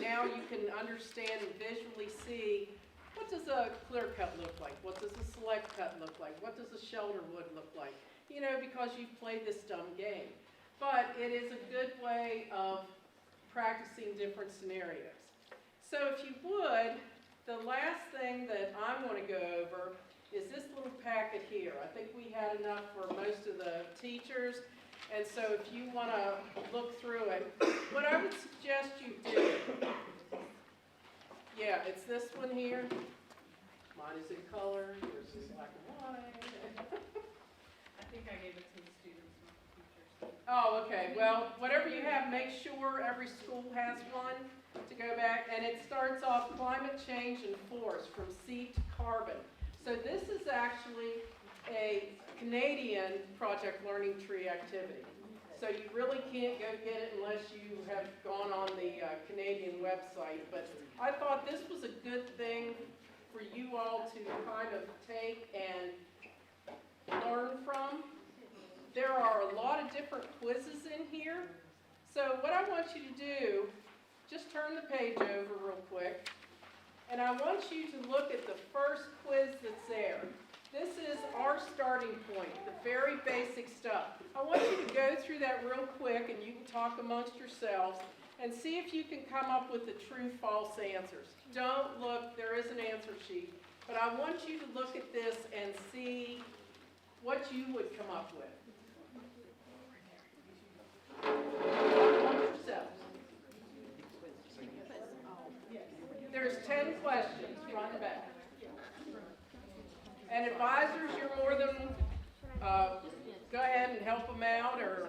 now you can understand and visually see, what does a clear cut look like? What does a select cut look like? What does a shelter wood look like? You know, because you've played this dumb game. But it is a good way of practicing different scenarios. So if you would, the last thing that I want to go over is this little packet here. I think we had enough for most of the teachers. And so if you want to look through it, what I would suggest you do, yeah, it's this one here. Mine is in color, yours is black and white. I think I gave it to the students, not the teachers. Oh, okay. Well, whatever you have, make sure every school has one to go back. And it starts off climate change and force from seed to carbon. So this is actually a Canadian Project Learning Tree activity. So you really can't go get it unless you have gone on the Canadian website. But I thought this was a good thing for you all to kind of take and learn from. There are a lot of different quizzes in here. So what I want you to do, just turn the page over real quick. And I want you to look at the first quiz that's there. This is our starting point, the very basic stuff. I want you to go through that real quick, and you can talk amongst yourselves and see if you can come up with the true-false answers. Don't look, there is an answer sheet, but I want you to look at this and see what you would come up with. Amongst yourselves. There's 10 questions, front and back. And advisors, you're more than, go ahead and help them out, or.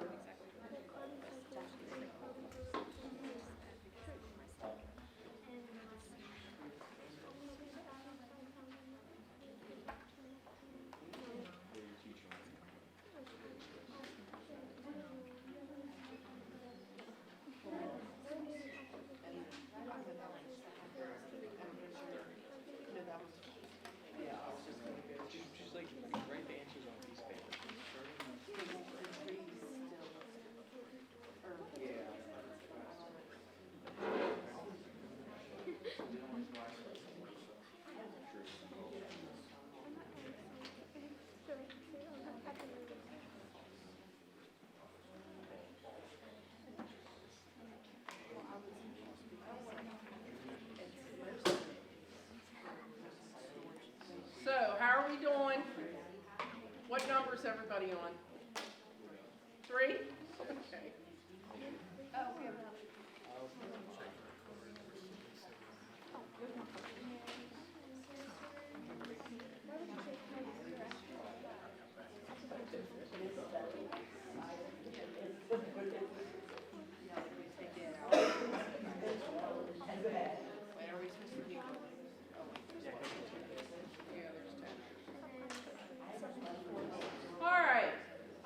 So, how are we doing? What number is everybody on? 3? Okay.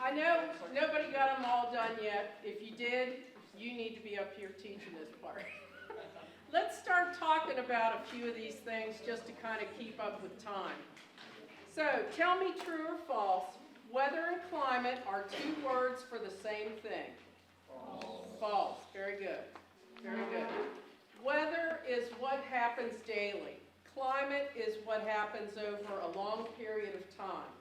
I know nobody got them all done yet. If you did, you need to be up here teaching this part. Let's start talking about a few of these things just to kind of keep up with time. So, tell me true or false, weather and climate are 2 words for the same thing. False. False. Very good. Very good. Weather is what happens daily. Climate is what happens over a long period of time.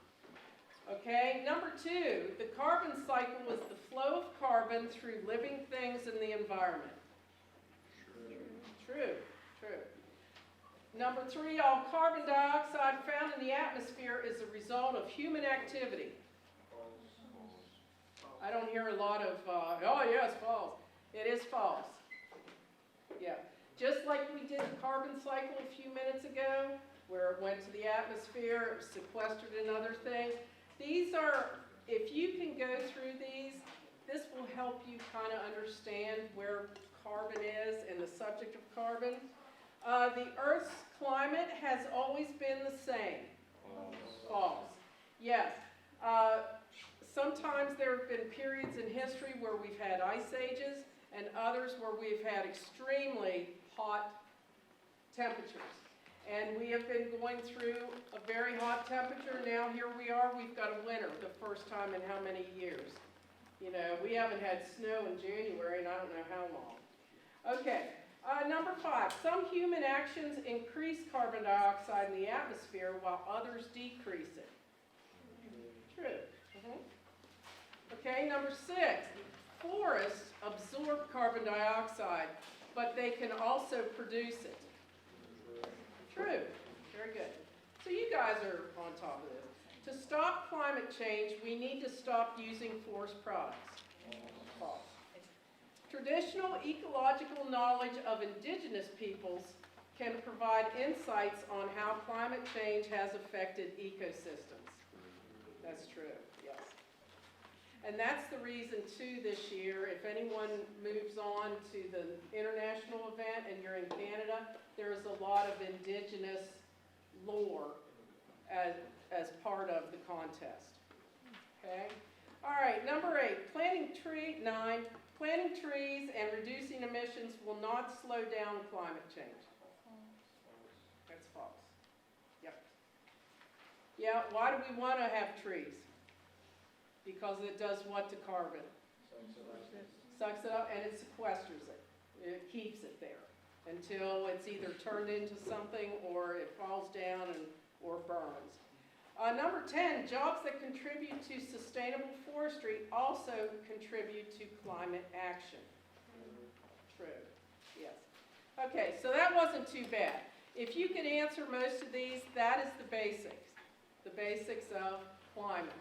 Okay, number 2, the carbon cycle is the flow of carbon through living things in the environment. True, true. Number 3, all carbon dioxide found in the atmosphere is a result of human activity. I don't hear a lot of, oh yes, false. It is false. Yeah, just like we did the carbon cycle a few minutes ago, where it went to the atmosphere, it was sequestered in other things. These are, if you can go through these, this will help you kind of understand where carbon is and the subject of carbon. The Earth's climate has always been the same. False. Yes. Sometimes there have been periods in history where we've had ice ages and others where we've had extremely hot temperatures. And we have been going through a very hot temperature. Now here we are, we've got a winter, the first time in how many years? You know, we haven't had snow in January and I don't know how long. Okay, number 5, some human actions increase carbon dioxide in the atmosphere while others decrease it. True. Okay, number 6, forests absorb carbon dioxide, but they can also produce it. True. Very good. So you guys are on top of this. To stop climate change, we need to stop using forest products. False. Traditional ecological knowledge of indigenous peoples can provide insights on how climate change has affected ecosystems. That's true, yes. And that's the reason too this year, if anyone moves on to the international event and you're in Canada, there's a lot of indigenous lore as part of the contest. Okay? All right, number 8, planting trees and reducing emissions will not slow down climate change. That's false. Yep. Yeah, why do we want to have trees? Because it does what to carbon? Sucks it up and it sequesters it. It keeps it there until it's either turned into something or it falls down or burns. Number 10, jobs that contribute to sustainable forestry also contribute to climate action. True, yes. Okay, so that wasn't too bad. If you could answer most of these, that is the basics of climate.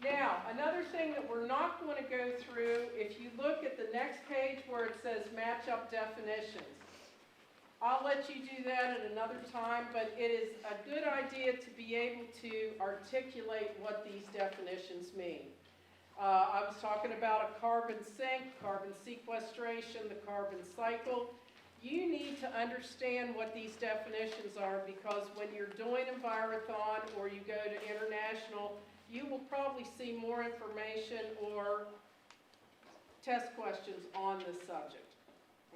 Now, another thing that we're not going to go through, if you look at the next page where it says match up definitions, I'll let you do that at another time, but it is a good idea to be able to articulate what these definitions mean. I was talking about a carbon sink, carbon sequestration, the carbon cycle. You need to understand what these definitions are because when you're doing Envirothon or you go to international, you will probably see more information or test questions on this subject,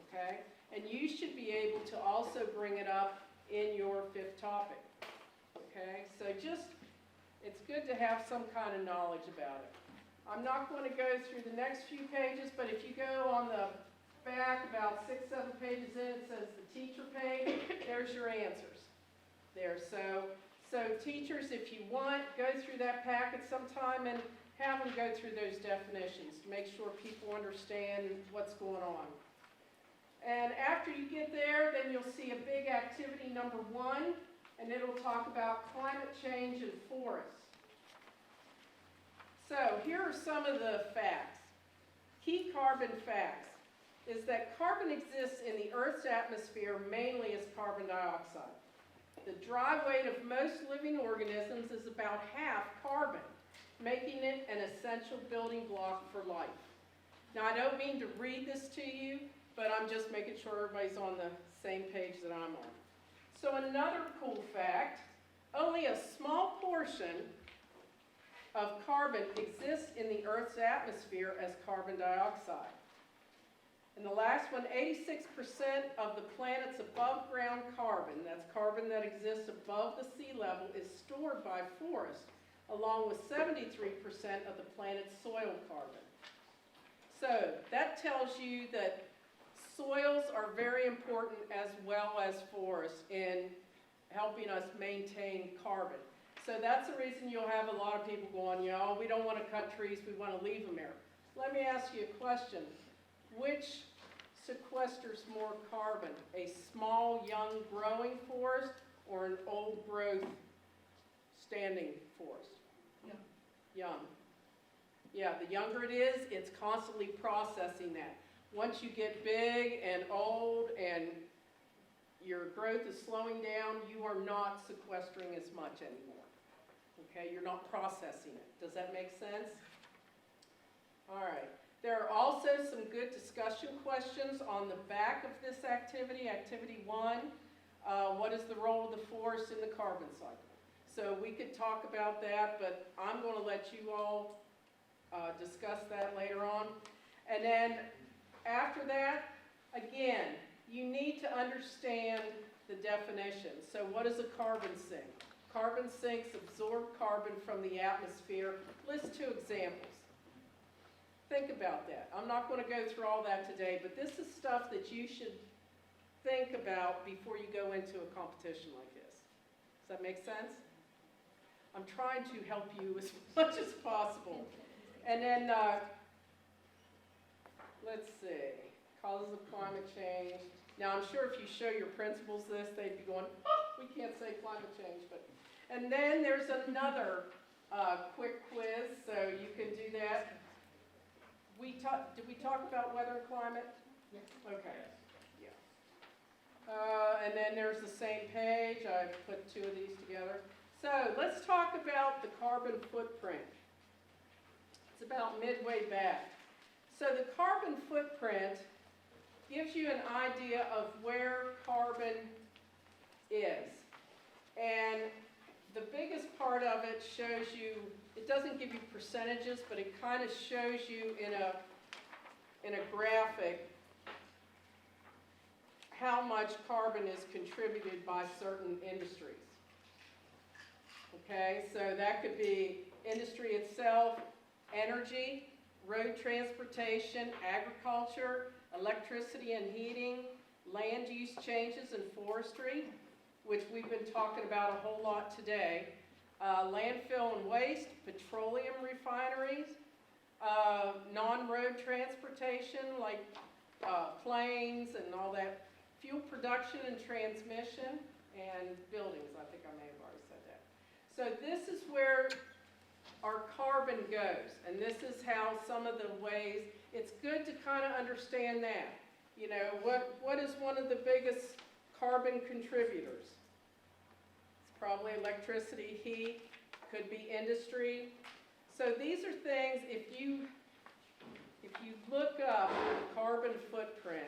okay? And you should be able to also bring it up in your 5th topic, okay? So it's good to have some kind of knowledge about it. I'm not going to go through the next few pages, but if you go on the back about 6, 7 pages in, it says the teacher page, there's your answers there. So teachers, if you want, go through that packet sometime and have them go through those definitions to make sure people understand what's going on. And after you get there, then you'll see a big activity number 1, and it'll talk about climate change and forests. So here are some of the facts. Key carbon facts is that carbon exists in the Earth's atmosphere mainly as carbon dioxide. The dry weight of most living organisms is about half carbon, making it an essential building block for life. Now, I don't mean to read this to you, but I'm just making sure everybody's on the same page that I'm on. So another cool fact, only a small portion of carbon exists in the Earth's atmosphere as carbon dioxide. And the last one, 86% of the planet's above ground carbon, that's carbon that exists above the sea level, is stored by forests, along with 73% of the planet's soil carbon. So that tells you that soils are very important as well as forests in helping us maintain carbon. So that's the reason you'll have a lot of people going, you know, we don't want to cut trees, we want to leave them there. Let me ask you a question. Which sequesters more carbon, a small, young, growing forest or an old growth, standing forest? Young. Yeah, the younger it is, it's constantly processing that. Once you get big and old and your growth is slowing down, you are not sequestering as much anymore. Okay, you're not processing it. Does that make sense? All right. There are also some good discussion questions on the back of this activity, activity 1. What is the role of the forest in the carbon cycle? So we could talk about that, but I'm going to let you all discuss that later on. And then after that, again, you need to understand the definition. So what is a carbon sink? Carbon sinks absorb carbon from the atmosphere. List 2 examples. Think about that. I'm not going to go through all that today, but this is stuff that you should think about before you go into a competition like this. Does that make sense? I'm trying to help you as much as possible. And then, let's see, causes of climate change. Now, I'm sure if you show your principals this, they'd be going, oh, we can't say climate change. And then there's another quick quiz, so you can do that. Did we talk about weather and climate? Yes. Okay, yeah. And then there's the same page. I put two of these together. So let's talk about the carbon footprint. It's about midway back. So the carbon footprint gives you an idea of where carbon is. And the biggest part of it shows you, it doesn't give you percentages, but it kind of shows you in a graphic how much carbon is contributed by certain industries. Okay, so that could be industry itself, energy, road transportation, agriculture, electricity and heating, land use changes and forestry, which we've been talking about a whole lot today, landfill and waste, petroleum refineries, non-road transportation like planes and all that, fuel production and transmission, and buildings. I think I may have already said that. So this is where our carbon goes, and this is how some of the ways, it's good to kind of understand that. You know, what is one of the biggest carbon contributors? It's probably electricity, heat, could be industry. So these are things, if you look up the carbon footprint,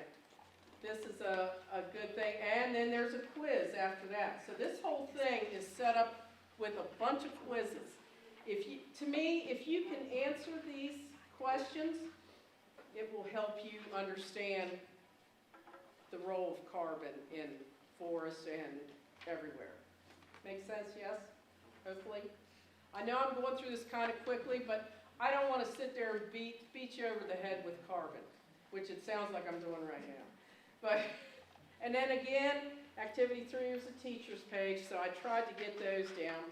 this is a good thing. And then there's a quiz after that. So this whole thing is set up with a bunch of quizzes. To me, if you can answer these questions, it will help you understand the role of carbon in forests and everywhere. Make sense, yes? Hopefully. I know I'm going through this kind of quickly, but I don't want to sit there and beat you over the head with carbon, which it sounds like I'm doing right now. And then again, activity 3 is a teacher's page, so I tried to get those down.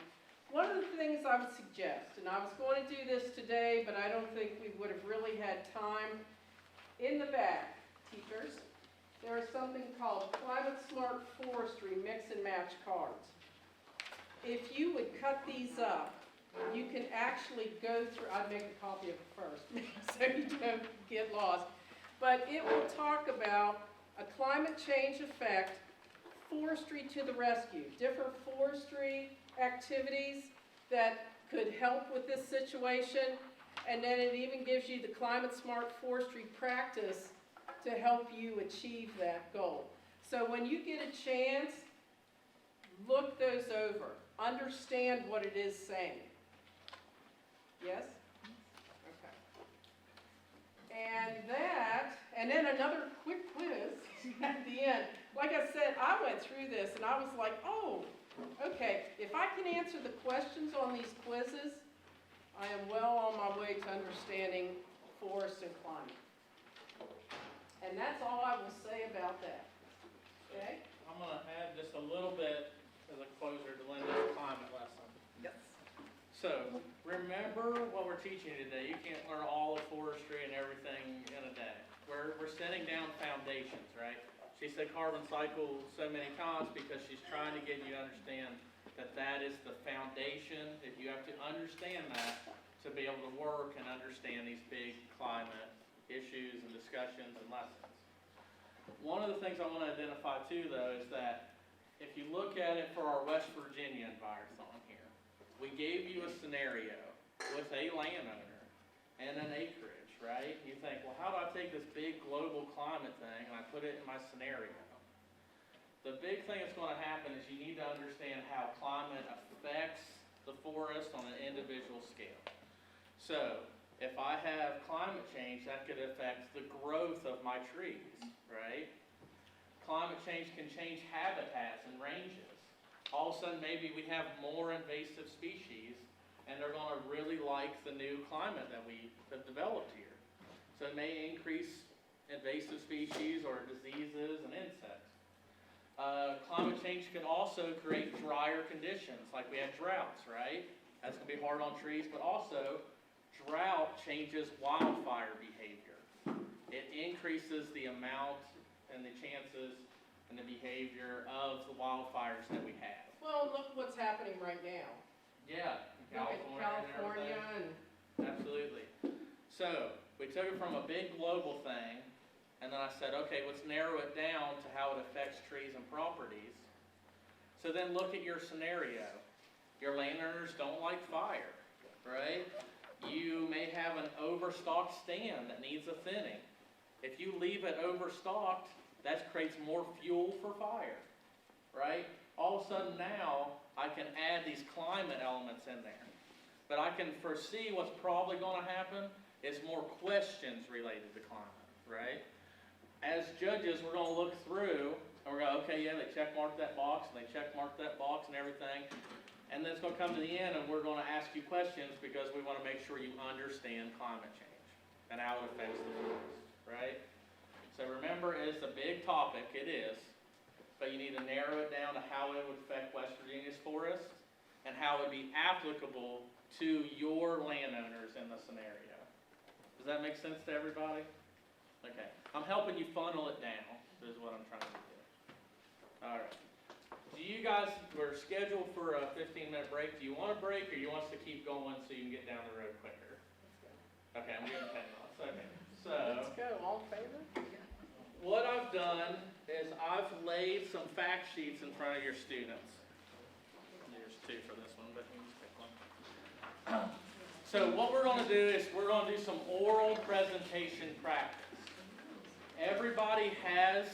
One of the things I would suggest, and I was going to do this today, but I don't think we would have really had time. In the back, teachers, there is something called Climate Smart Forestry Mix and Match cards. If you would cut these up, you can actually go through, I'd make a copy of it first, so you don't get lost. But it will talk about a climate change effect, forestry to the rescue, different forestry activities that could help with this situation, and then it even gives you the climate smart forestry practice to help you achieve that goal. So when you get a chance, look those over. Understand what it is saying. Yes? Okay. And then another quick quiz at the end. Like I said, I went through this and I was like, oh, okay, if I can answer the questions on these quizzes, I am well on my way to understanding forest and climate. And that's all I will say about that. Okay? I'm going to add just a little bit as a closer to Linda's climate lesson. Yes. So, remember what we're teaching you today. You can't learn all of forestry and everything in a day. We're setting down foundations, right? She said carbon cycle so many times because she's trying to get you to understand that that is the foundation, that you have to understand that to be able to work and understand these big climate issues and discussions and lessons. One of the things I want to identify too, though, is that if you look at it for our West Virginia Envirothon here, we gave you a scenario with a landowner and an acreage, right? You think, well, how do I take this big global climate thing and I put it in my scenario? The big thing that's going to happen is you need to understand how climate affects the forest on an individual scale. So, if I have climate change, that could affect the growth of my trees, right? Climate change can change habitats and ranges. All of a sudden, maybe we have more invasive species, and they're going to really like the new climate that we have developed here. So it may increase invasive species or diseases and insects. climate change can also create drier conditions, like we had droughts, right? That's going to be hard on trees, but also drought changes wildfire behavior. It increases the amount and the chances and the behavior of the wildfires that we have. Well, look what's happening right now. Yeah, in Look at California and everything. Absolutely. So, we took it from a big global thing, and then I said, okay, let's narrow it down to how it affects trees and properties. So then look at your scenario. Your landowners don't like fire, right? You may have an overstocked stand that needs a thinning. If you leave it overstocked, that creates more fuel for fire, right? All of a sudden now, I can add these climate elements in there. But I can foresee what's probably going to happen is more questions related to climate, right? As judges, we're going to look through, and we're going to, okay, yeah, they check marked that box, and they check marked that box and everything. And then it's going to come to the end, and we're going to ask you questions because we want to make sure you understand climate change and how it affects the forest, right? So remember, it's a big topic, it is, but you need to narrow it down to how it would affect West Virginia's forests and how it would be applicable to your landowners in the scenario. Does that make sense to everybody? Okay, I'm helping you funnel it down, is what I'm trying to do. All right. Do you guys, we're scheduled for a 15-minute break. Do you want a break or you want us to keep going so you can get down the road quicker? Okay, I'm giving 10 minutes. Okay, so. Let's go, all in favor? What I've done is I've laid some fact sheets in front of your students. There's two for this one, but you can just pick one. So what we're going to do is we're going to do some oral presentation practice. Everybody has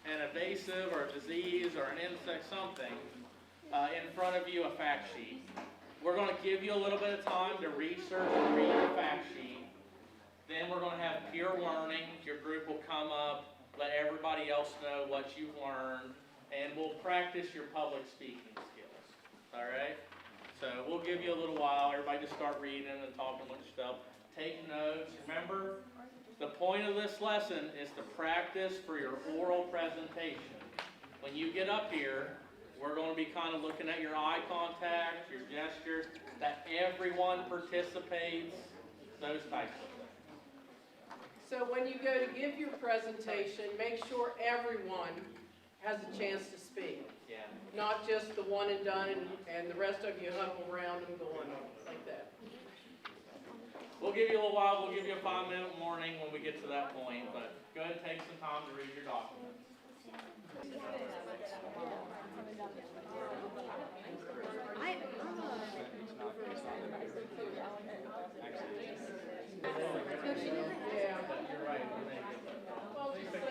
an invasive or a disease or an insect, something, in front of you, a fact sheet. We're going to give you a little bit of time to research and read the fact sheet. Then we're going to have peer learning. Your group will come up, let everybody else know what you've learned, and we'll practice your public speaking skills. All right? So we'll give you a little while. Everybody just start reading and talking with yourself. Take notes. Remember, the point of this lesson is to practice for your oral presentation. When you get up here, we're going to be kind of looking at your eye contact, your gestures, that everyone participates, those types of things. So when you go to give your presentation, make sure everyone has a chance to speak. Yeah. Not just the one and done and the rest of you huddle around and going like that. We'll give you a little while. We'll give you a 5-minute warning when we get to that point, but go ahead and take some time to read your documents. Yeah. You're right. Well, just say,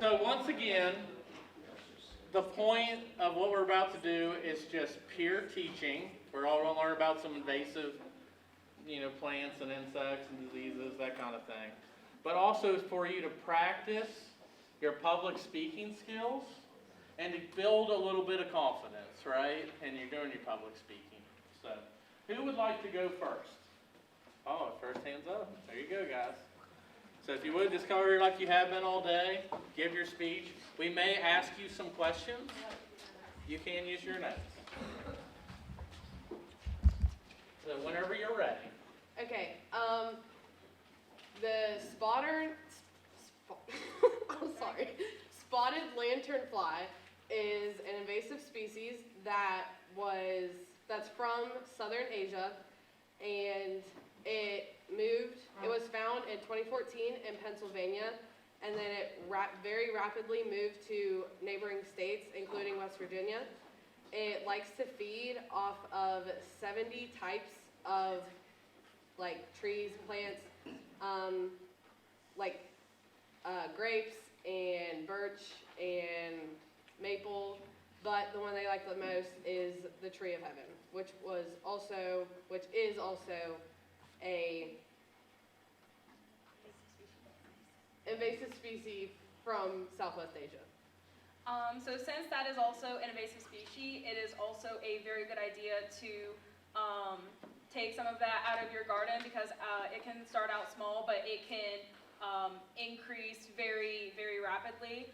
So once again, the point of what we're about to do is just peer teaching. We're all going to learn about some invasive, plants and insects and diseases, that kind of thing. But also for you to practice your public speaking skills and to build a little bit of confidence, right? And you're doing your public speaking. So, who would like to go first? Oh, first hands up. There you go, guys. So if you would, just come over here like you have been all day. Give your speech. We may ask you some questions. You can use your notes. So whenever you're ready. Okay, the I'm sorry, spotted lanternfly is an invasive species that's from southern Asia, and it was found in 2014 in Pennsylvania, and then it very rapidly moved to neighboring states, including West Virginia. It likes to feed off of 70 types of trees, plants, grapes and birch and maple, but the one they like the most is the tree of heaven, which is also a invasive species from Southwest Asia. So since that is also an invasive species, it is also a very good idea to take some of that out of your garden because it can start out small, but it can increase very, very rapidly.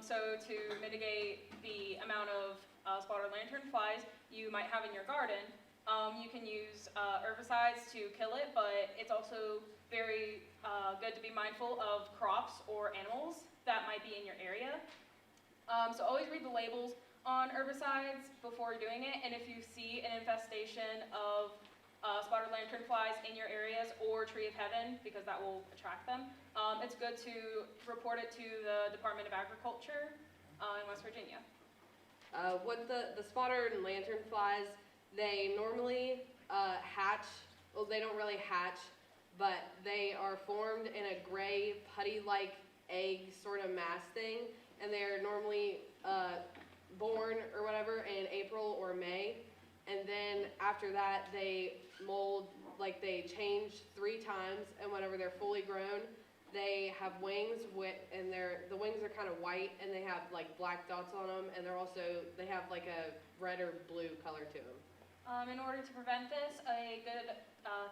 So to mitigate the amount of spotted lantern flies you might have in your garden, you can use herbicides to kill it, but it's also very good to be mindful of crops or animals that might be in your area. So always read the labels on herbicides before doing it, and if you see an infestation of spotted lantern flies in your areas or tree of heaven, because that will attract them, it's good to report it to the Department of Agriculture in West Virginia. With the spotted lantern flies, they normally hatch, well, they don't really hatch, but they are formed in a gray putty-like egg sort of mass thing, and they're normally born or whatever in April or May, and then after that they mold, like they change 3 times, and whenever they're fully grown, they have wings and the wings are kind of white, and they have like black dots on them, and they have like a red or blue color to them. In order to prevent this, a good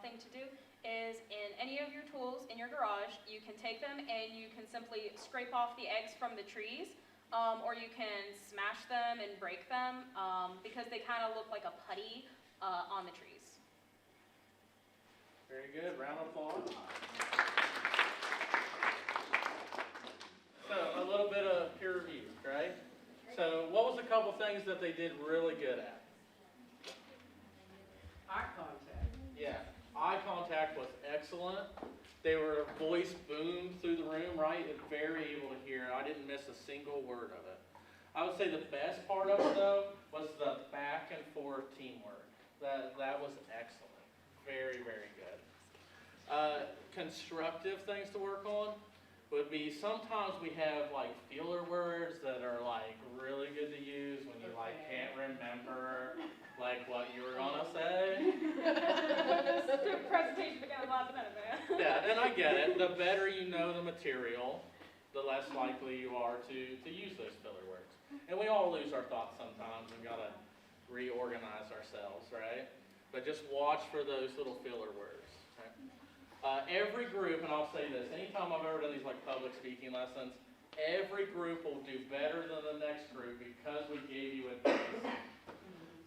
thing to do is in any of your tools in your garage, you can take them and you can simply scrape off the eggs from the trees, or you can smash them and break them because they kind of look like a putty on the trees. Very good, round of applause. So a little bit of peer review, right? So what was a couple things that they did really good at? Eye contact. Yeah, eye contact was excellent. They were voice boomed through the room, right? And very able to hear. I didn't miss a single word of it. I would say the best part of it though was the back and forth teamwork. That was excellent. Very, very good. Constructive things to work on would be sometimes we have like filler words that are like really good to use when you like can't remember like what you were gonna say. The presentation began last minute, man. Yeah, and I get it. The better you know the material, the less likely you are to use those filler words. And we all lose our thoughts sometimes. We gotta reorganize ourselves, right? But just watch for those little filler words. Right? Every group, and I'll say this, anytime I've ever done these like public speaking lessons, every group will do better than the next group because we gave you advice.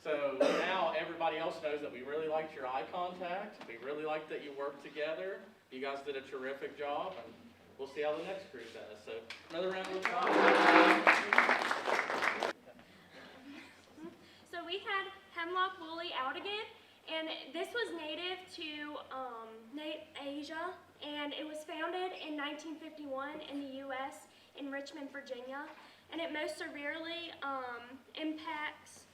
So now everybody else knows that we really liked your eye contact. We really liked that you worked together. You guys did a terrific job, and we'll see how the next group does. So another round of applause. So we had hemlock woolly aldigan, and this was native to Asia, and it was founded in 1951 in the U.S. in Richmond, Virginia, and it most severely impacts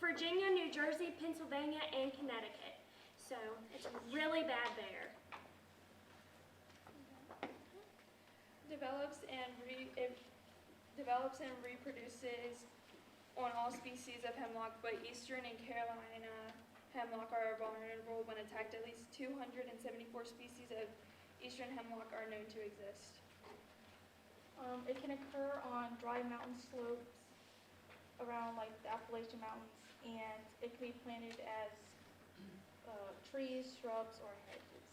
Virginia, New Jersey, Pennsylvania, and Connecticut. So it's really bad there. Develops and reproduces on all species of hemlock, but eastern and Carolina hemlock are vulnerable when attacked. At least 274 species of eastern hemlock are known to exist. It can occur on dry mountain slopes around like the Appalachian Mountains, and it can be planted as trees, shrubs, or hedges.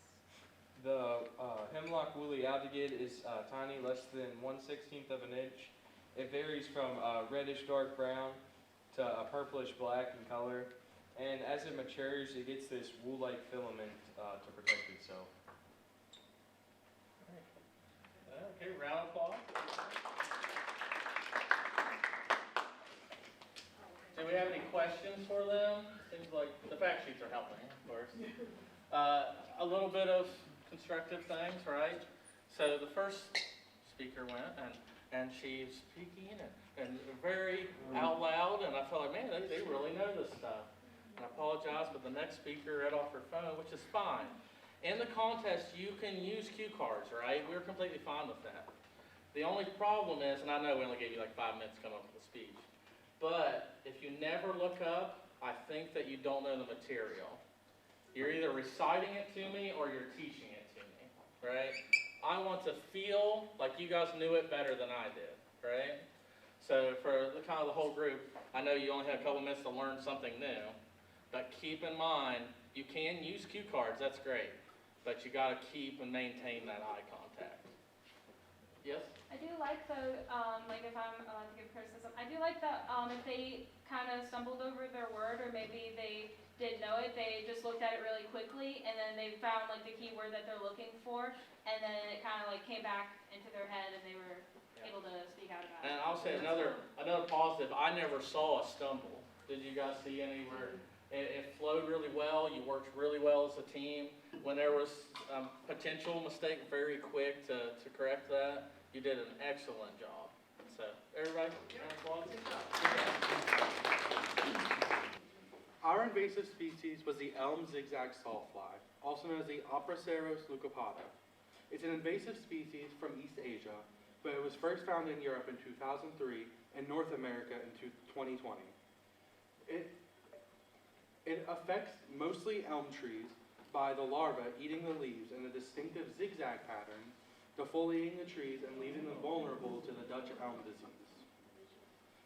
The hemlock woolly aldigid is tiny, less than 1/16 of an inch. It varies from reddish dark brown to purplish black in color, and as it matures, it gets this wool-like filament to protect itself. Okay, round of applause. Do we have any questions for them? Seems like the fact sheets are helping, of course. A little bit of constructive things, right? So the first speaker went, and she's speaking and very out loud, and I felt like, man, they really know this stuff. And I apologize, but the next speaker read off her phone, which is fine. In the contest, you can use cue cards, right? We're completely fine with that. The only problem is, and I know we only gave you like 5 minutes to come up with a speech, but if you never look up, I think that you don't know the material. You're either reciting it to me or you're teaching it to me, right? I want to feel like you guys knew it better than I did, right? So for the kind of the whole group, I know you only had a couple minutes to learn something new, but keep in mind, you can use cue cards, that's great. but you gotta keep and maintain that eye contact. Yes? I do like the, like if I'm allowed to give criticism, I do like that, if they kind of stumbled over their word, or maybe they didn't know it, they just looked at it really quickly, and then they found like the key word that they're looking for, and then it kind of like came back into their head, and they were able to speak out about it. And I'll say another positive, I never saw a stumble. Did you guys see anywhere? It flowed really well, you worked really well as a team. When there was potential mistake, very quick to correct that. You did an excellent job. So, everybody, round of applause. Our invasive species was the elm zigzag sawfly, also known as the Oproceros leucopata. It's an invasive species from East Asia, but it was first found in Europe in 2003 and North America in 2020. It affects mostly elm trees by the larvae eating the leaves in a distinctive zigzag pattern, defoliating the trees and leaving them vulnerable to the Dutch elm disease.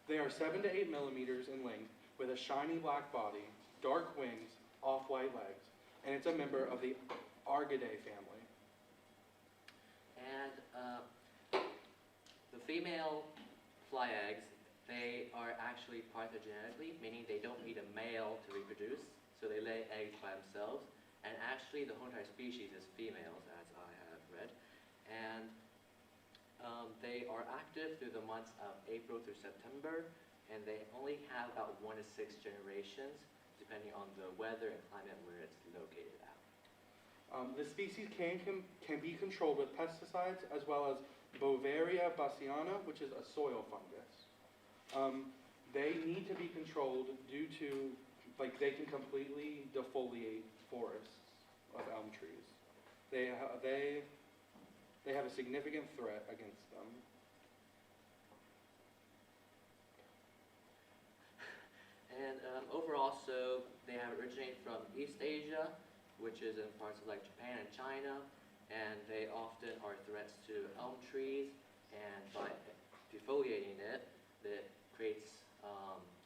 They are 7 to 8 millimeters in length with a shiny black body, dark wings, off-white legs, and it's a member of the Argidae family. And the female fly eggs, they are actually parthenogenetically, meaning they don't need a male to reproduce, so they lay eggs by themselves. And actually, the whole entire species is females, as I have read. And they are active through the months of April through September, and they only have about 1 to 6 generations, depending on the weather and climate where it's located at. The species can be controlled with pesticides as well as Bovaria bassiana, which is a soil fungus. They need to be controlled due to, like, they can completely defoliate forests of elm trees. They have a significant threat against them. And overall, so they have originated from East Asia, which is in parts of like Japan and China, and they often are threats to elm trees, and by defoliating it, it creates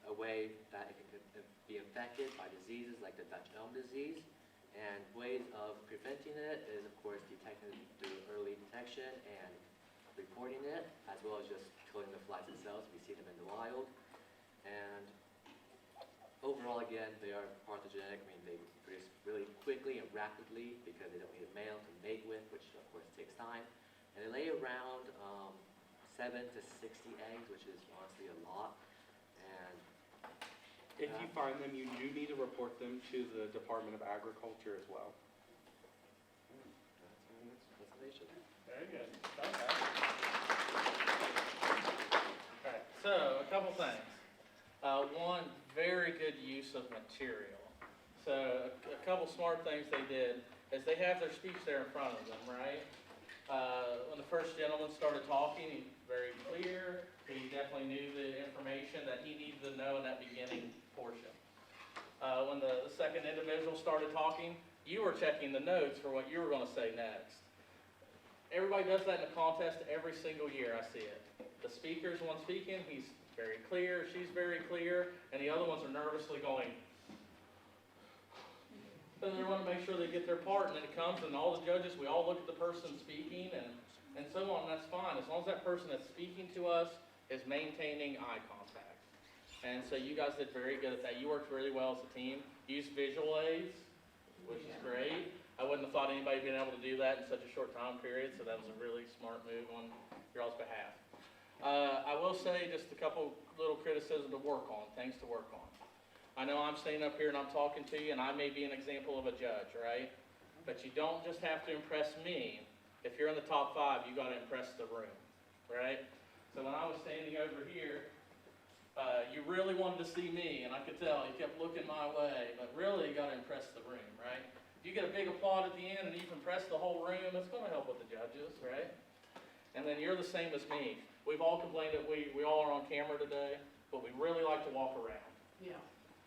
a way that it can be infected by diseases like the Dutch elm disease. And ways of preventing it is, of course, detecting it through early detection and reporting it, as well as just killing the flies themselves. We see them in the wild. And overall, again, they are parthenogenetic. I mean, they produce really quickly and rapidly because they don't need a male to mate with, which of course takes time. And they lay around 7 to 60 eggs, which is honestly a lot. And If you find them, you do need to report them to the Department of Agriculture as well. that's my next presentation. Very good. Okay. Alright, so a couple things. One, very good use of material. So a couple smart things they did is they have their speech there in front of them, right? When the first gentleman started talking, he was very clear. He definitely knew the information that he needed to know in that beginning portion. When the second individual started talking, you were checking the notes for what you were going to say next. Everybody does that in a contest every single year. I see it. The speaker's one speaking, he's very clear, she's very clear, and the other ones are nervously going. And they want to make sure they get their part, and then it comes, and all the judges, we all look at the person speaking, and so on, and that's fine. As long as that person that's speaking to us is maintaining eye contact. And so you guys did very good at that. You worked really well as a team. Used visual aids, which is great. I wouldn't have thought anybody being able to do that in such a short time period, so that was a really smart move on your all's behalf. I will say just a couple little criticisms to work on, things to work on. I know I'm standing up here and I'm talking to you, and I may be an example of a judge, right? But you don't just have to impress me. If you're in the top 5, you got to impress the room, right? So when I was standing over here, you really wanted to see me, and I could tell you kept looking my way, but really you got to impress the room, right? If you get a big applaud at the end and you've impressed the whole room, it's going to help with the judges, right? And then you're the same as me. We've all complained that we all are on camera today, but we really like to walk around. Yeah.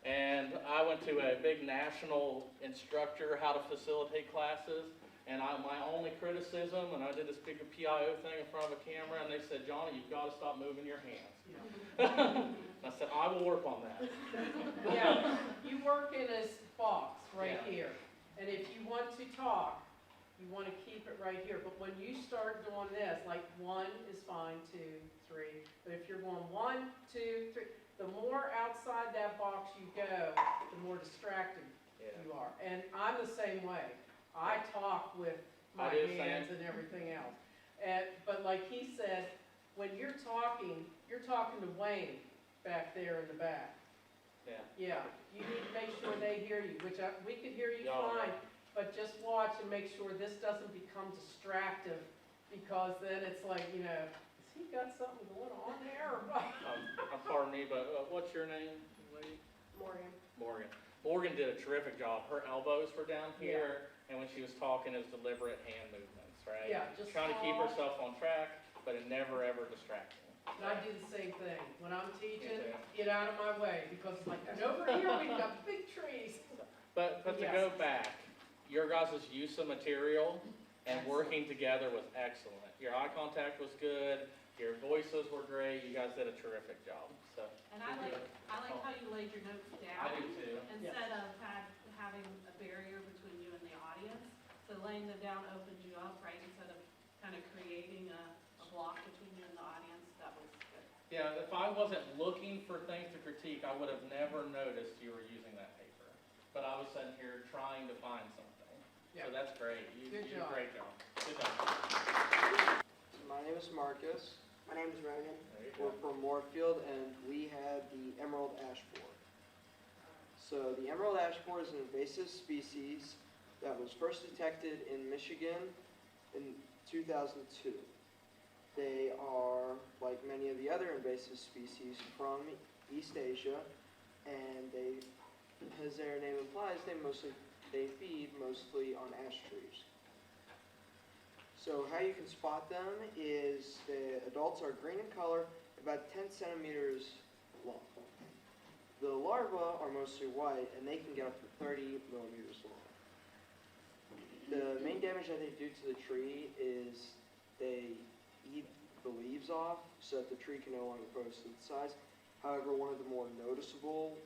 And I went to a big national instructor how to facilitate classes, and my only criticism, and I did this big PIO thing in front of a camera, and they said, Johnny, you've got to stop moving your hands. Yeah. I said, I will work on that. Yeah, you work in a box right here, and if you want to talk, you wanna keep it right here, but when you start doing this, like 1 is fine, 2, 3, but if you're going 1, 2, 3, the more outside that box you go, the more distracted Yeah. you are. And I'm the same way. I talk with my I do the same. hands and everything else. But like he said, when you're talking to Wayne back there in the back. Yeah. Yeah, you need to make sure they hear you, which we could hear you Yeah, fine, but just watch and make sure this doesn't become distractive, because then it's like, has he got something going on there or what? Pardon me, but what's your name, lady? Morgan. Morgan. Morgan did a terrific job. Her elbows were down here, and when she was talking, it was deliberate hand movements, right? Yeah, just Trying to keep small. herself on track, but it never ever distracting. And I do the same thing. When I'm teaching, Me too. get out of my way, because it's like, and over here, we've got big trees. But to Yes. go back, your guys' use of material and Excellent. working together was excellent. Your eye contact was good, your voices were great, you guys did a terrific job, so. And I like how you laid your notes I do down too. instead of having a barrier between you and the audience. So laying them down opened you up, right, instead of kind of creating a block between you and the audience. That was good. Yeah, if I wasn't looking for things to critique, I would have never noticed you were using that paper. But I was sitting here trying to find something. Yeah. So that's great. You Good did a job. great job. Good job. My name is Marcus. My name is Ronan. There you We're go. from Moorfield, and we had the emerald ash borer. So the emerald ash borer is an invasive species that was first detected in Michigan in 2002. They are, like many of the other invasive species, from East Asia, and they, as their name implies, they feed mostly on ash trees. So how you can spot them is the adults are green in color, about 10 centimeters long. The larvae are mostly white, and they can get up to 30 millimeters long. The main damage that they do to the tree is they eat the leaves off so that the tree can no longer grow synthesize. However, one of the more noticeable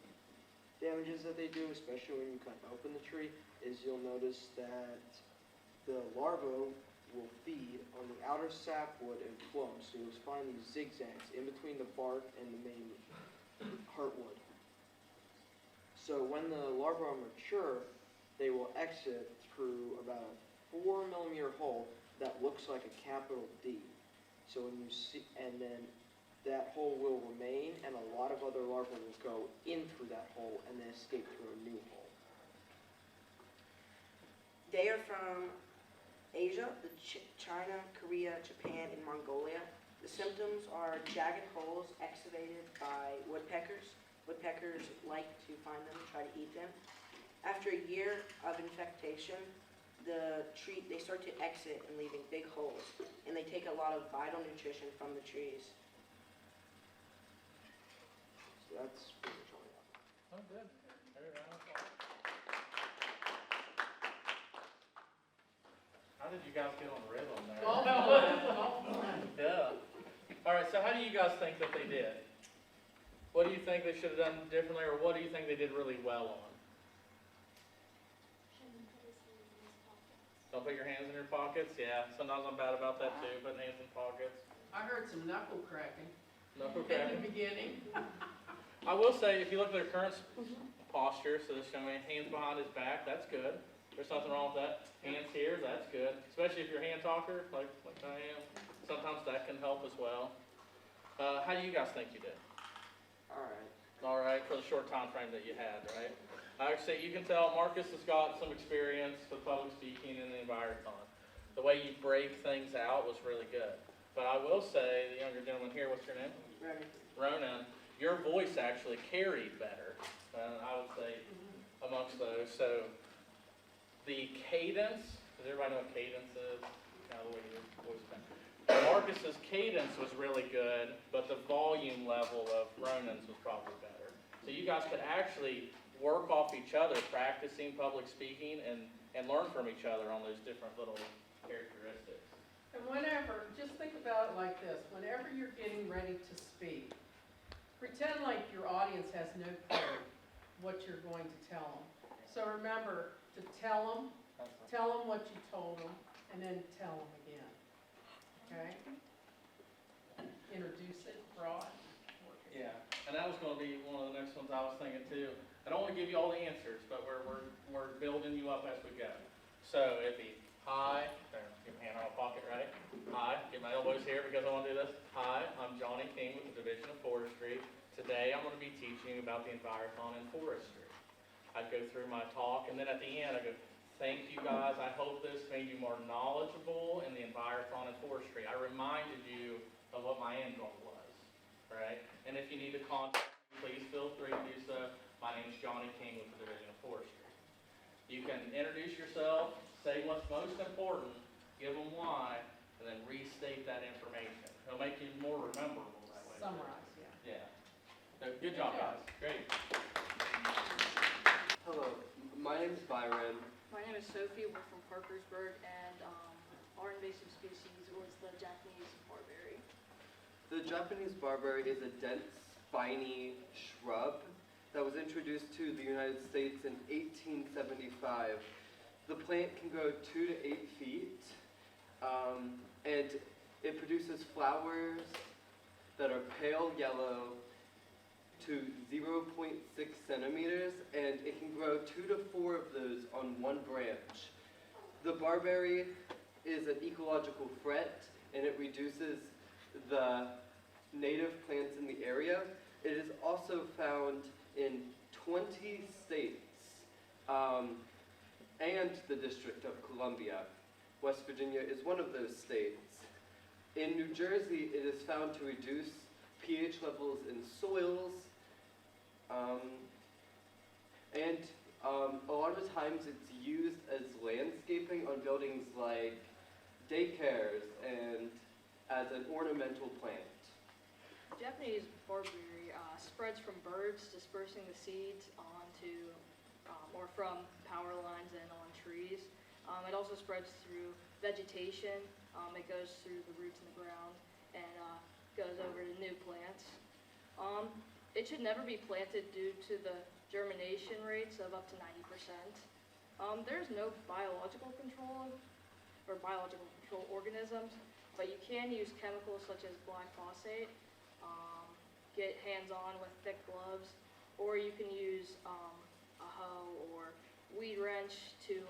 damages that they do, especially when you cut open the tree, is you'll notice that the larvae will feed on the outer sapwood and phloem. So you'll find these zigzags in between the bark and the main heartwood. So when the larvae are mature, they will exit through about a 4 millimeter hole that looks like a capital D. So when you see, and then that hole will remain, and a lot of other larvae will go in through that hole and then escape through a new hole. They are from Asia, China, Korea, Japan, and Mongolia. The symptoms are jagged holes excavated by woodpeckers. Woodpeckers like to find them, try to eat them. After a year of infestation, they start to exit and leaving big holes, and they take a lot of vital nutrition from the trees. So that's pretty much all I have. Oh, good. Very round of applause. How did you guys get on the rhythm there? Yeah. All right, so how do you guys think that they did? What do you think they should have done differently, or what do you think they did really well on? Don't put your hands in your pockets? Yeah, sometimes I'm bad about that too, putting hands in pockets. I heard some knuckle cracking Knuckle in cracking. the beginning. I will say, if you look at their current posture, so they're showing hands behind his back, that's good. There's nothing wrong with that. Hands here, that's good. Especially if you're a hand talker, like I am. Sometimes that can help as well. How do you guys think you did? All right. All right, for the short time frame that you had, right? I would say you can tell Marcus has got some experience with public speaking in the Envirothon. The way you break things out was really good. But I will say, the younger gentleman here, what's your name? Ronan, your voice actually carried better, I would say, amongst those. So the cadence, does everybody know what cadence is? Kind of the way your voice comes. Marcus's cadence was really good, but the volume level of Ronan's was probably better. So you guys could actually work off each other, practicing public speaking, and learn from each other on those different little characteristics. And whenever, just think about it like this, whenever you're getting ready to speak, pretend like your audience has no clue what you're going to tell them. So remember to tell them Tell them what you told them, and then tell them again, okay? Introduce it, broad. Yeah, and that was gonna be one of the next ones I was thinking too. I don't wanna give you all the answers, but we're building you up as we go. So it'd be, hi, there, get my hand on my pocket, right? Hi, get my elbows here because I wanna do this. Hi, I'm Johnny King with the Division of Forestry. Today I'm gonna be teaching you about the Envirothon in forestry. I'd go through my talk, and then at the end I go, thank you guys, I hope this made you more knowledgeable in the Envirothon and forestry. I reminded you of what my end goal was, right? And if you need to contact me, please feel free to do so. My name's Johnny King with the Division of Forestry. You can introduce yourself, say what's most important, give them why, and then restate that information. It'll make you more memorable that way. Summarize, yeah. Yeah. So, good job, guys. Great. Hello, my name is Byron. My name is Sophie, we're from Parkersburg, and our invasive species was the Japanese barberry. The Japanese barberry is a dense, spiny shrub that was introduced to the United States in 1875. The plant can grow 2 to 8 feet, and it produces flowers that are pale yellow to 0.6 centimeters, and it can grow 2 to 4 of those on one branch. The barberry is an ecological threat, and it reduces the native plants in the area. It is also found in 20 states and the District of Columbia. West Virginia is one of those states. In New Jersey, it is found to reduce pH levels in soils, and a lot of times it's used as landscaping on buildings like daycares and as an ornamental plant. Japanese barberry spreads from birds dispersing the seeds onto or from power lines and on trees. It also spreads through vegetation. It goes through the roots in the ground and goes over to new plants. It should never be planted due to the germination rates of up to 90%. There's no biological control or biological control organisms, but you can use chemicals such as black phosphate, get hands-on with thick gloves, or you can use a hoe or weed wrench to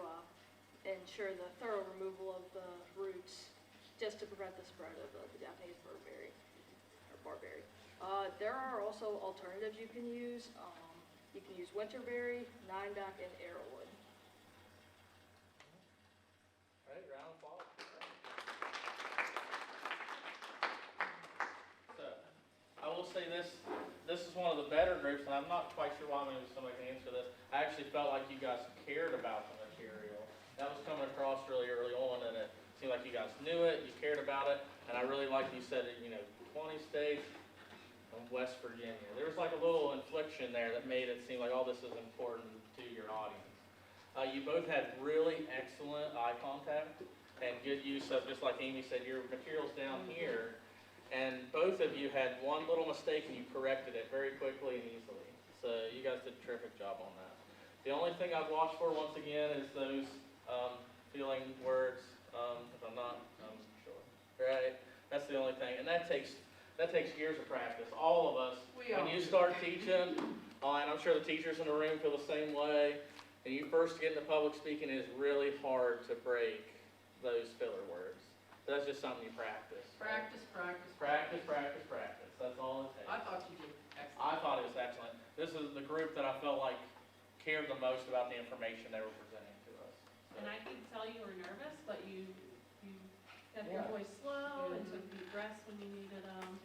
ensure the thorough removal of the roots just to prevent the spread of the Japanese barberry. There are also alternatives you can use. You can use winterberry, nineback, and arrowwood. All right, round of applause. So, I will say this is one of the better groups, and I'm not quite sure why maybe somebody can answer this. I actually felt like you guys cared about the material. That was coming across really early on, and it seemed like you guys knew it, you cared about it, and I really like you said, 20 states and West Virginia. There was like a little inflection there that made it seem like all this is important to your audience. You both had really excellent eye contact and good use of, just like Amy said, your material's down here, and both of you had one little mistake and you corrected it very quickly and easily. So you guys did a terrific job on that. The only thing I'd watch for once again is those feeling words, if I'm not sure, right? That's the only thing, and that takes years of practice. All of us, when you start teaching, and I'm sure the teachers in the room feel the same way, and you first get into public speaking, it is really hard to break those filler words. That's just something you practice. Practice. That's all it takes. I thought you did excellent. I thought it was excellent. This is the group that I felt like cared the most about the information they were presenting to us. And I could tell you were nervous, but you kept your voice slow and took deep breaths when you needed them.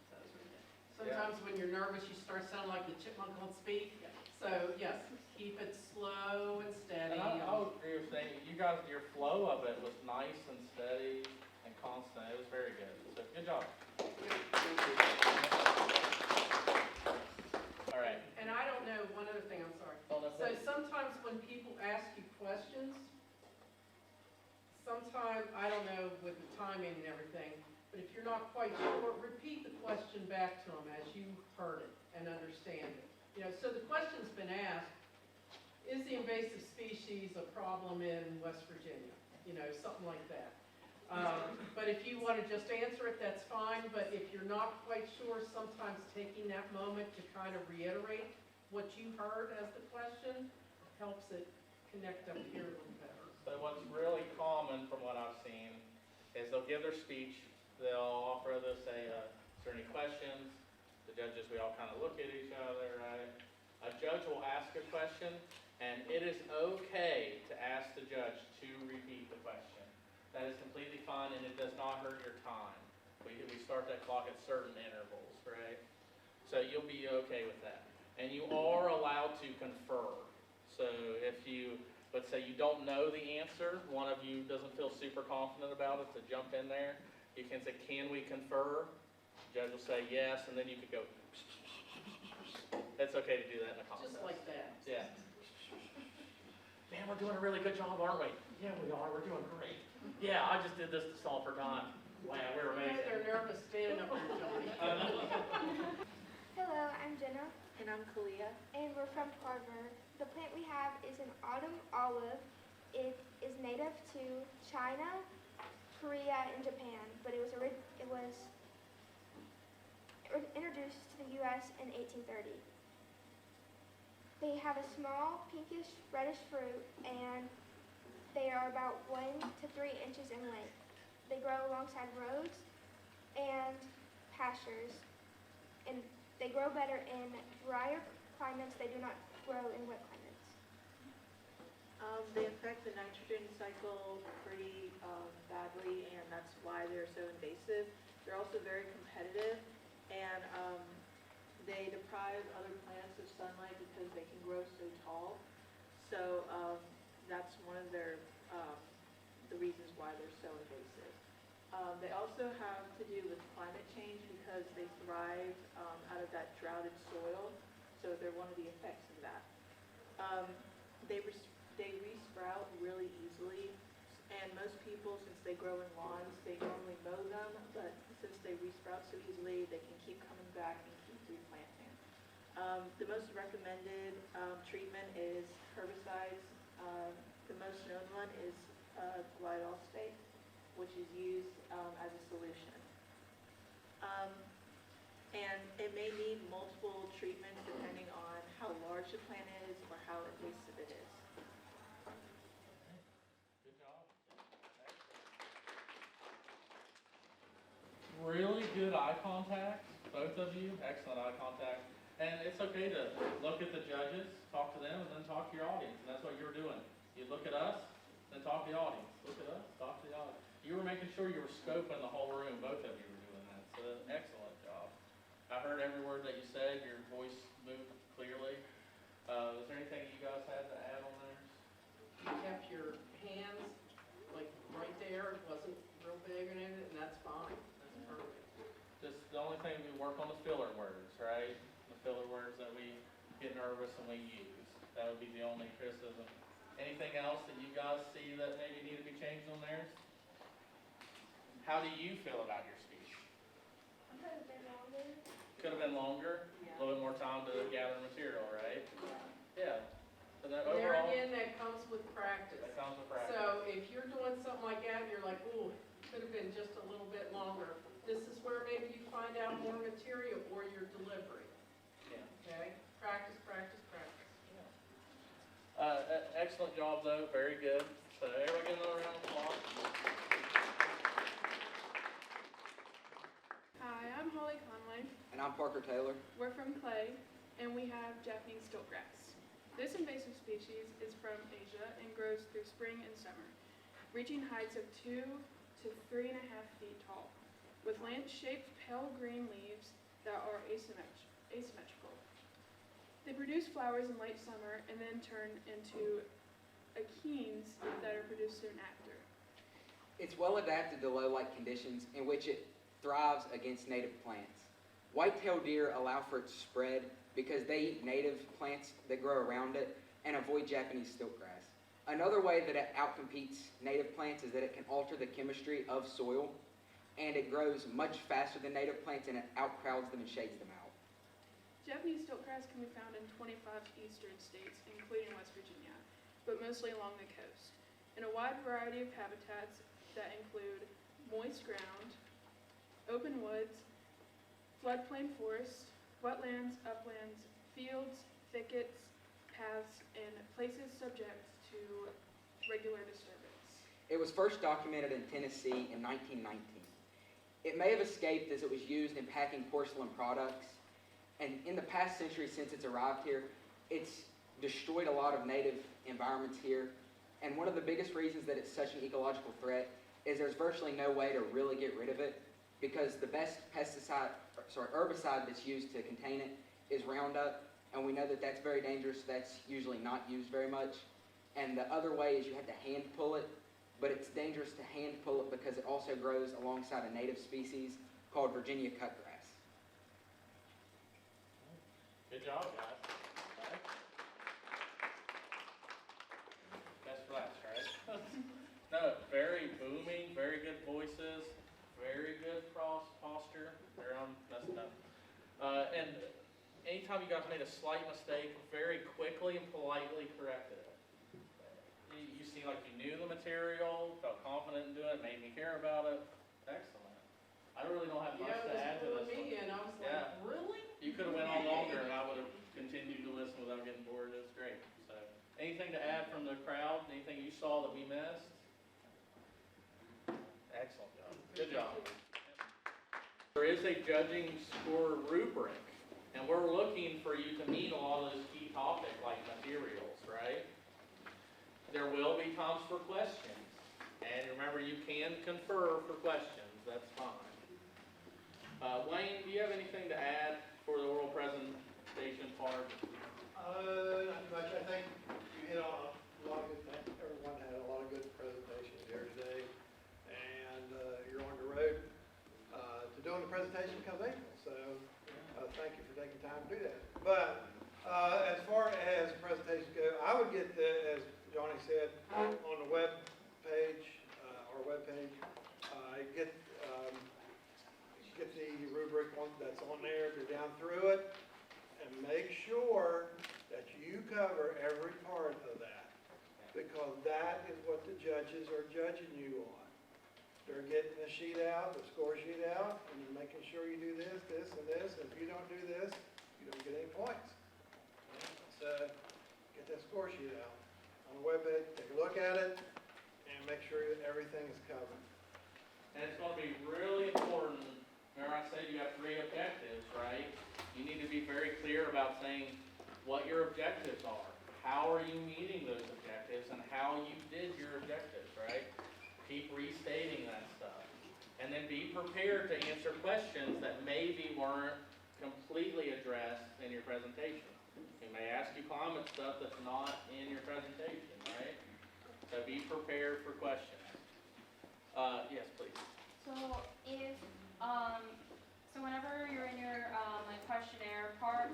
So it was really good. Sometimes when you're nervous, you start sounding like the chipmunk on speed. Yeah. So, yes, keep it slow and steady. And I would agree with saying, you guys, your flow of it was nice and steady and constant. It was very good. So, good job. All right. And I don't know, one other thing, I'm sorry. Oh, no, So please. sometimes when people ask you questions, sometimes, I don't know with the timing and everything, but if you're not quite sure, repeat the question back to them as you heard it and understand it. So the question's been asked, is the invasive species a problem in West Virginia? You know, something like that. But if you want to just answer it, that's fine, but if you're not quite sure, sometimes taking that moment to kind of reiterate what you heard as the question helps it connect up here a little better. So what's really common from what I've seen is they'll give their speech, they'll offer, they'll say, is there any questions? The judges, we all kind of look at each other, right? A judge will ask a question, and it is okay to ask the judge to repeat the question. That is completely fine, and it does not hurt your time. We start that clock at certain intervals, right? So you'll be okay with that. And you are allowed to confer. So if you, let's say you don't know the answer, one of you doesn't feel super confident about it to jump in there, you can say, can we confer? The judge will say yes, and then you could go, it's okay to do that in a contest. Just like that. Yeah. Man, we're doing a really good job, aren't we? Yeah, we are. We're doing great. Yeah, I just did this to solve for time. Wow, we're amazing. They're nervous standing up there, Johnny. Hello, I'm Jenna, And I'm Kalia. and we're from Carver. The plant we have is an autumn olive. It is native to China, Korea, and Japan, but it was introduced to the U.S. in 1830. They have a small pinkish reddish fruit, and they are about 1 to 3 inches in length. They grow alongside roads and pastures, and they grow better in drier climates. They do not grow in wet climates. They affect the nitrogen cycle pretty badly, and that's why they're so invasive. They're also very competitive, and they deprive other plants of sunlight because they can grow so tall. So that's one of their the reasons why they're so invasive. They also have to do with climate change because they thrive out of that droughted soil, so they're one of the effects of that. They re-sprout really easily, and most people, since they grow in lawns, they normally mow them, but since they re-sprout so easily, they can keep coming back and keep replanting. The most recommended treatment is herbicides. The most known one is glyphosate, which is used as a solution. And it may need multiple treatments depending on how large the plant is or how invasive it is. Good job. Really good eye contact, both of you. Excellent eye contact. And it's okay to look at the judges, talk to them, and then talk to your audience. And that's what you're doing. You look at us, then talk to the audience. Look at us, talk to the audience. You were making sure you were scoping the whole room. Both of you were doing that. So excellent job. I heard every word that you said. Your voice moved clearly. Is there anything you guys had to add on there? You kept your hands like right there. It wasn't real big in it, and that's fine. That's perfect. Just the only thing we work on the filler words, right? The filler words that we get nervous and we use. That would be the only criticism. Anything else that you guys see that maybe need to be changed on theirs? How do you feel about your speech? Could have been longer. Could have been longer, a little bit more time to gather material, right? Yeah. So that There overall, again, that comes with practice. that comes with practice. So if you're doing something like that, and you're like, ooh, could have been just a little bit longer. This is where maybe you find out more material or your delivery. Yeah. Okay? Practice, practice, practice. Excellent job though, very good. So everybody get another round of applause. Hi, I'm Holly Conway. And I'm Parker Taylor. We're from Clay, and we have Japanese stiltgrass. This invasive species is from Asia and grows through spring and summer, reaching heights of 2 to 3.5 feet tall, with lance-shaped pale green leaves that are asymmetrical. They produce flowers in late summer and then turn into achenes that are produced soon after. It's well adapted to low-light conditions in which it thrives against native plants. White-tailed deer allow for its spread because they eat native plants that grow around it and avoid Japanese stiltgrass. Another way that it outcompetes native plants is that it can alter the chemistry of soil, and it grows much faster than native plants, and it outcrowds them and shades them out. Japanese stiltgrass can be found in 25 eastern states, including West Virginia, but mostly along the coast, in a wide variety of habitats that include moist ground, open woods, floodplain forests, wetlands, uplands, fields, thickets, paths, and places subject to regular disturbance. It was first documented in Tennessee in 1919. It may have escaped as it was used in packing porcelain products, and in the past century since it's arrived here, it's destroyed a lot of native environments here. And one of the biggest reasons that it's such an ecological threat is there's virtually no way to really get rid of it, because the best herbicide that's used to contain it is Roundup, and we know that that's very dangerous. That's usually not used very much. And the other way is you have to hand pull it, but it's dangerous to hand pull it because it also grows alongside a native species called Virginia cutgrass. Good job, guys. Best for last, right? No, very booming, very good voices, very good posture. There, I'm messing up. And anytime you guys made a slight mistake, very quickly and politely corrected it. You seemed like you knew the material, felt confident in doing it, made me care about it. Excellent. I really don't have much to add to this one. Me, and I was like, really? You could have went on longer and I would have continued to listen without getting bored. It was great. So, anything to add from the crowd? Anything you saw that we missed? Excellent job. Good job. There is a judging score rubric, and we're looking for you to meet a lot of those key topic like materials, right? There will be times for questions, and remember you can confer for questions. That's fine. Wayne, do you have anything to add for the oral presentation part? Not much. I think you hit on a lot of good things. Everyone had a lot of good presentations here today. And you're on the road to doing the presentation come April. So thank you for taking time to do that. But as far as presentations go, I would get as Johnny said, on the web page, get the rubric that's on there, go down through it, and make sure that you cover every part of that, because that is what the judges are judging you on. They're getting the sheet out, the score sheet out, and you're making sure you do this, this, and this, and if you don't do this, you don't get any points. So, get that score sheet out on the webpage, take a look at it, and make sure that everything is covered. And it's going to be really important. Remember I said you have 3 objectives, right? You need to be very clear about saying what your objectives are. How are you meeting those objectives and how you did your objectives, right? Keep restating that stuff. And then be prepared to answer questions that maybe weren't completely addressed in your presentation. They may ask you climate stuff that's not in your presentation, right? So be prepared for questions. Yes, please. So so whenever you're in your like questionnaire part,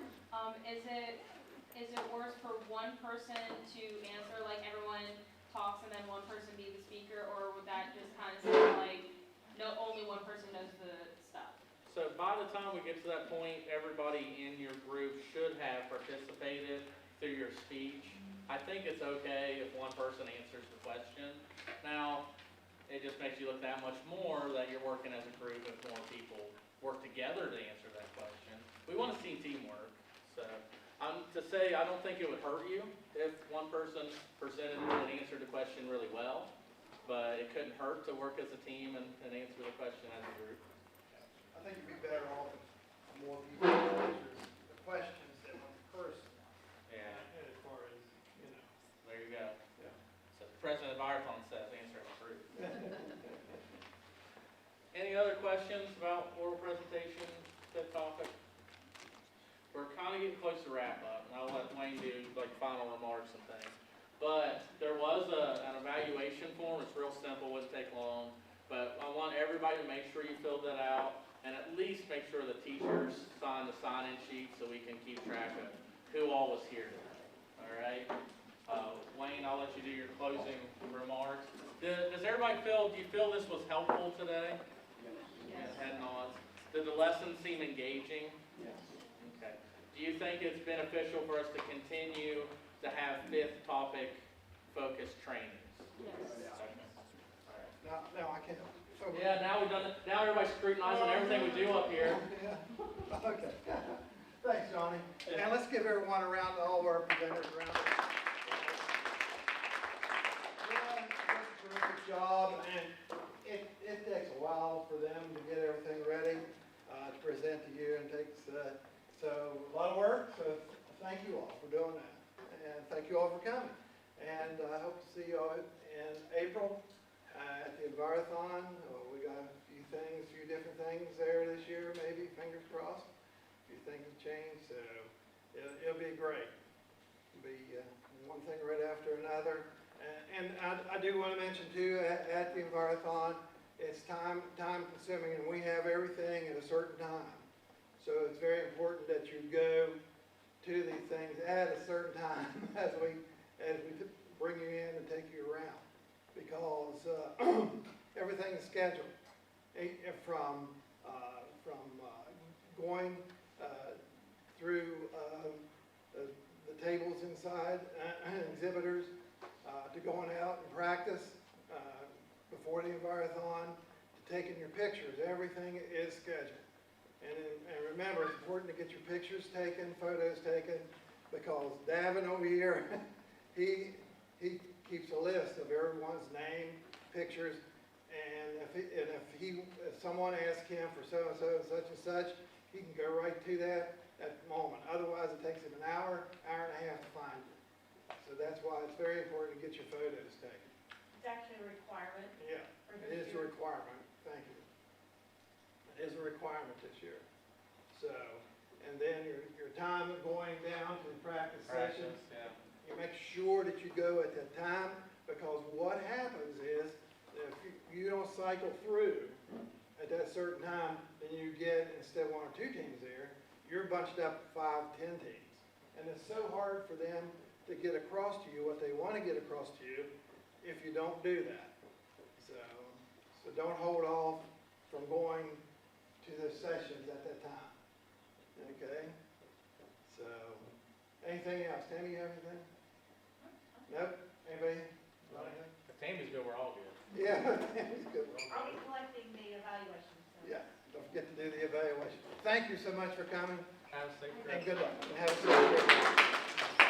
is it worse for one person to answer, like everyone talks and then one person be the speaker, or would that just kind of sound like only one person knows the stuff? So by the time we get to that point, everybody in your group should have participated through your speech. I think it's okay if one person answers the question. Now, it just makes you look that much more that you're working as a group if more people work together to answer that question. We want to see teamwork. So to say I don't think it would hurt you if one person presented and answered the question really well, but it couldn't hurt to work as a team and answer the question as a group. I think you'd be better off if more people answer the questions than one person. Yeah. As far as, There you go. Yeah. So the president of Envirothon says answer as a group. Any other questions about oral presentation, that topic? We're kind of getting close to wrap up, and I'll let Wayne do like final remarks and things. But there was an evaluation form. It's real simple, wouldn't take long. But I want everybody to make sure you filled that out, and at least make sure the teachers sign the sign-in sheet so we can keep track of who all was here today. All right. Wayne, I'll let you do your closing remarks. Does everybody do you feel this was helpful today? Yes. Head nods. Did the lesson seem engaging? Yes. Okay. Do do you think it's beneficial for us to continue to have fifth topic focused trainings? Yes. Now I can't. So Yeah, now we've done it, now everybody's scrutinizing everything we do up here. Yeah. Okay. Thanks, Johnny. And let's give everyone around, all of our presenters around. Yeah, that's a terrific job, and it takes a while for them to get everything ready to present to you, and takes so a lot of work. So thank you all for doing that, and thank you all for coming. And I hope to see you all in April at the Envirothon. We got a few different things there this year, maybe, fingers crossed. A few things have changed, so it'll be great. It'll be one thing right after another. And I do want to mention too, at the Envirothon, it's time consuming, and we have everything at a certain time. So it's very important that you go to these things at a certain time as we bring you in and take you around, because everything is scheduled from going through the tables inside exhibitors to going out and practice before the Envirothon to taking your pictures. Everything is scheduled. And remember, it's important to get your pictures taken, photos taken, because Davin over here, he keeps a list of everyone's name, pictures, and if someone asks him for so-and-so and such and such, he can go right to that at the moment. Otherwise, it takes him an hour and a half to find you. So that's why it's very important to get your photos taken. It's actually a requirement. Yeah, it is a requirement. Thank you. It is a requirement this year. So, and then your time of going down to the practice sessions, Yeah. you make sure that you go at that time, because what happens is, if you don't cycle through at that certain time, then you get, instead of 1 or 2 teams there, you're bunched up 5, 10 teams. And it's so hard for them to get across to you what they want to get across to you if you don't do that. So don't hold off from going to the sessions at that time. Okay? So, anything else? Tammy, you have anything? Nope? Anybody? Not anything? If Tammy's good, we're all good. Yeah, Tammy's good. I'll be collecting the evaluations. Yeah, don't forget to do the evaluation. Thank you so much for coming, Have a safe trip. and good luck, and have a safe trip.